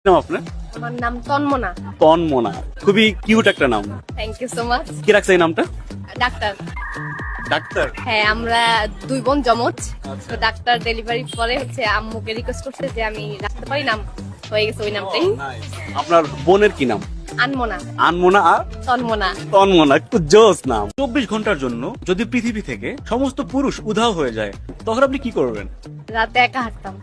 নাম আপনার? আমার নাম তন্মনা। তন্মনা, খুবই কিউট একটা নাম। Thank you so much. কি রাখছে এই নামটা? ডাক্তার। ডাক্তার? হ্যাঁ, আমরা দুই বোন জমজ। আচ্ছা। তো ডাক্তার ডেলিভারি পরে হচ্ছে আম্মুকে রিকোয়েস্ট করছে যে আমি রাখতে পারি, নাম হয়ে গেছে ওই নামটাই। আপনার বোনের কি নাম? আনমনা। আনমোনা আর তন্মনা। তন্মনা, একটু জোস নাম। 24 ঘন্টার জন্য যদি পৃথিবী থেকে সমস্ত পুরুষ উধাও হয়ে যায়, তখন আপনি কি করবেন? রাতে একা হাঁটতাম।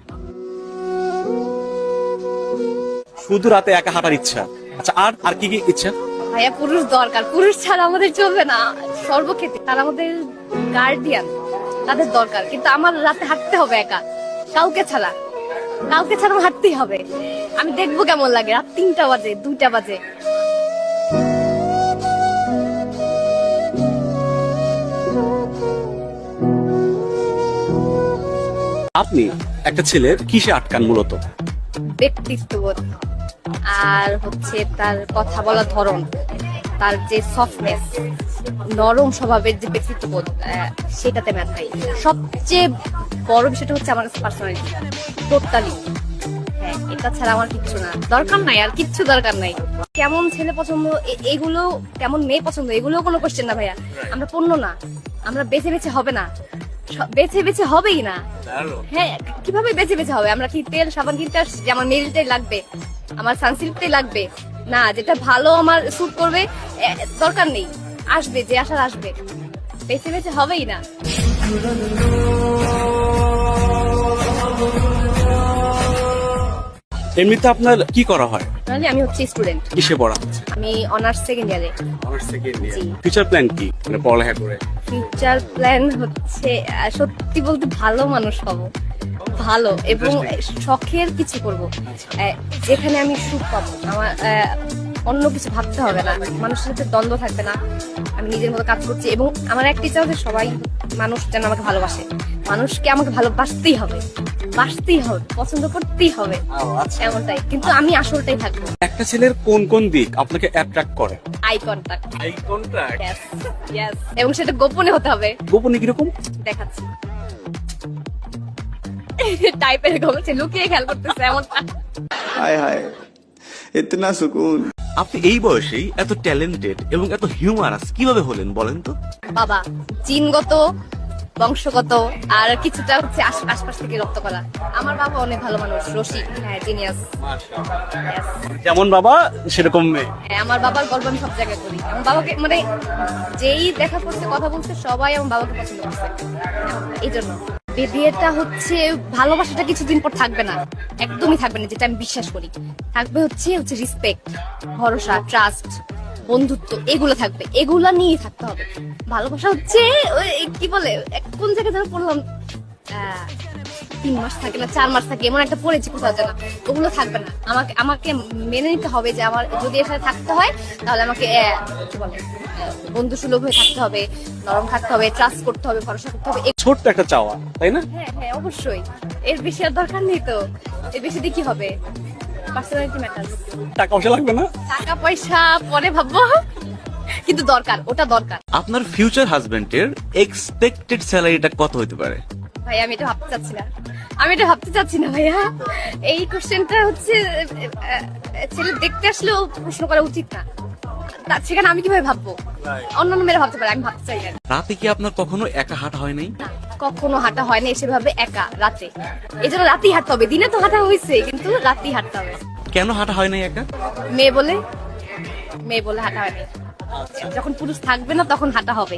শুধু রাতে একা হাঁটার ইচ্ছা? আচ্ছা, আর আর কি কি ইচ্ছা? ভাইয়া, পুরুষ দরকার, পুরুষ ছাড়া আমাদের চলবে না সর্বক্ষেত্রে। তারা আমাদের গার্ডিয়ান, তাদের দরকার। কিন্তু আমার রাতে হাঁটতে হবে একা, কাউকে ছাড়া। কাউকে ছাড়া আমার হাঁটতেই হবে। আমি দেখবো কেমন লাগে রাত 3টা বাজে, 2টা বাজে। আপনি একটা ছেলের কিসে আটকান মূলত? ব্যক্তিত্ববোধ, আর হচ্ছে তার কথা বলার ধরন, তার যে সফটনেস, নরম স্বভাবের যে ব্যক্তিত্ববোধ, সেটাতে ম্যাচ হয়। সবচেয়ে বড় বিষয়টা হচ্ছে আমার কাছে পার্সোনালিটি, টোটালি। হ্যাঁ, এটা ছাড়া আমার কিচ্ছু না, দরকার নাই, আর কিচ্ছু দরকার নাই। কেমন ছেলে পছন্দ, এগুলো কেমন মেয়ে পছন্দ, এগুলো কোনো কোশ্চেন না ভাইয়া। আমরা পণ্য না, আমরা বেছে বেছে হবে না, বেছে বেছে হবেই না। হ্যাঁ, কিভাবে বেছে বেছে হবে? আমরা কি তেল সাবান কিনতে আসছি যে আমার মেরিলটাই লাগবে, আমার সানসিল্কটাই লাগবে? না, যেটা ভালো আমার স্যুট করবে, দরকার নেই। আসবে, যে আসার আসবে, বেছে বেছে হবেই না। এমনিতে আপনার কি করা হয়? তাহলে আমি হচ্ছে স্টুডেন্ট, কিসে পড়া হচ্ছে? আমি অনার্স সেকেন্ড ইয়ারে। আমার সেকেন্ড ইয়ার। জি। ফিউচার প্ল্যান কি, মানে পড়ালেখা করে? ফিউচার প্ল্যান হচ্ছে সত্যি বলতে ভালো মানুষ হব, ভালো এবং শখের কিছু করব, যেখানে আমি সুখ পাবো। আমার অন্য কিছু ভাবতে হবে না, মানুষের সাথে দ্বন্দ্ব থাকবে না। আমি নিজের মতো কাজ করছি এবং আমার একটা ইচ্ছা হচ্ছে সবাই, মানুষ যেন আমাকে ভালোবাসে। মানুষকে আমাকে ভালোবাসতেই হবে, বাসতেই হবে, পছন্দ করতেই হবে, এমনটাই। কিন্তু আমি আসলটাই থাকবো। একটা ছেলের কোন কোন দিক আপনাকে অ্যাট্রাক্ট করে? Eye contact. Eye contact? Yes, yes. এবং সেটা গোপনে হতে হবে। গোপনে কিরকম? দেখাচ্ছি। টাইপের গোপনে লুকিয়ে খেয়াল করতেছে এমনটা। हाय हाय इतना सुकून। আপনি এই বয়সেই এত ট্যালেন্টেড এবং এত হিউমারাস কিভাবে হলেন বলেন তো? বাবা, জিনগত, বংশগত, আর কিছুটা হচ্ছে আশপাশ থেকে রপ্ত করা। আমার বাবা অনেক ভালো মানুষ, রসিক, হ্যাঁ, জিনিয়াস। যেমন বাবা সেরকম মেয়ে। হ্যাঁ, আমার বাবার গল্প আমি সব জায়গায় করি। আমার বাবাকে মানে যেই দেখা করছে, কথা বলছে, সবাই আমার বাবাকে পছন্দ করছে। এই জন্য বিয়েটা হচ্ছে, ভালোবাসাটা কিছুদিন পর থাকবে না, একদমই থাকবে না, যেটা আমি বিশ্বাস করি। থাকবে হচ্ছে রেসপেক্ট, ভরসা, ট্রাস্ট, বন্ধুত্ব, এগুলো থাকবে। এগুলা নিয়ে থাকতে হবে। ভালোবাসা হচ্ছে ওই কি বলে, কোন জায়গায় ধরে পড়লাম, 3 মাস থাকে না 4 মাস থাকে, এমন একটা পড়েছি কোথাও যেন। ওগুলো থাকবে না। আমাকে আমাকে মেনে নিতে হবে যে আমার যদি এর সাথে থাকতে হয়, তাহলে আমাকে কি বলে, বন্ধু সুলভ হয়ে থাকতে হবে, নরম থাকতে হবে, ট্রাস্ট করতে হবে, ভরসা করতে হবে। ছোট্ট একটা চাওয়া, তাই না? হ্যাঁ হ্যাঁ, অবশ্যই। এর বেশি আর দরকার নেই তো। এর বেশি দিয়ে কি হবে? Personality matter. টাকা পয়সা লাগবে না? টাকা পয়সা পরে ভাববো, কিন্তু দরকার, ওটা দরকার। আপনার ফিউচার হাজবেন্ডের এক্সপেক্টেড স্যালারিটা কত হতে পারে? ভাই, আমি এটা ভাবতে চাচ্ছি না, আমি এটা ভাবতে চাচ্ছি না ভাইয়া। এই কোশ্চেনটা হচ্ছে ছেলে দেখতে আসলেও প্রশ্ন করা উচিত না। সেখানে আমি কিভাবে ভাববো? অন্যান্য মেয়েরা ভাবতে পারে, আমি ভাবতে চাই না। রাতে কি আপনার কখনো একা হাঁটা হয় নাই? না, কখনো হাঁটা হয় না সেভাবে একা রাতে। এই জন্য রাতেই হাঁটতে হবে। দিনে তো হাঁটা হয়েছে, কিন্তু রাতেই হাঁটতে হবে। কেন হাঁটা হয় নাই একা? মেয়ে বলে, মেয়ে বলে হাঁটা হয়নি। যখন পুরুষ থাকবে না তখন হাঁটা হবে,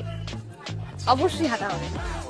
অবশ্যই হাঁটা হবে।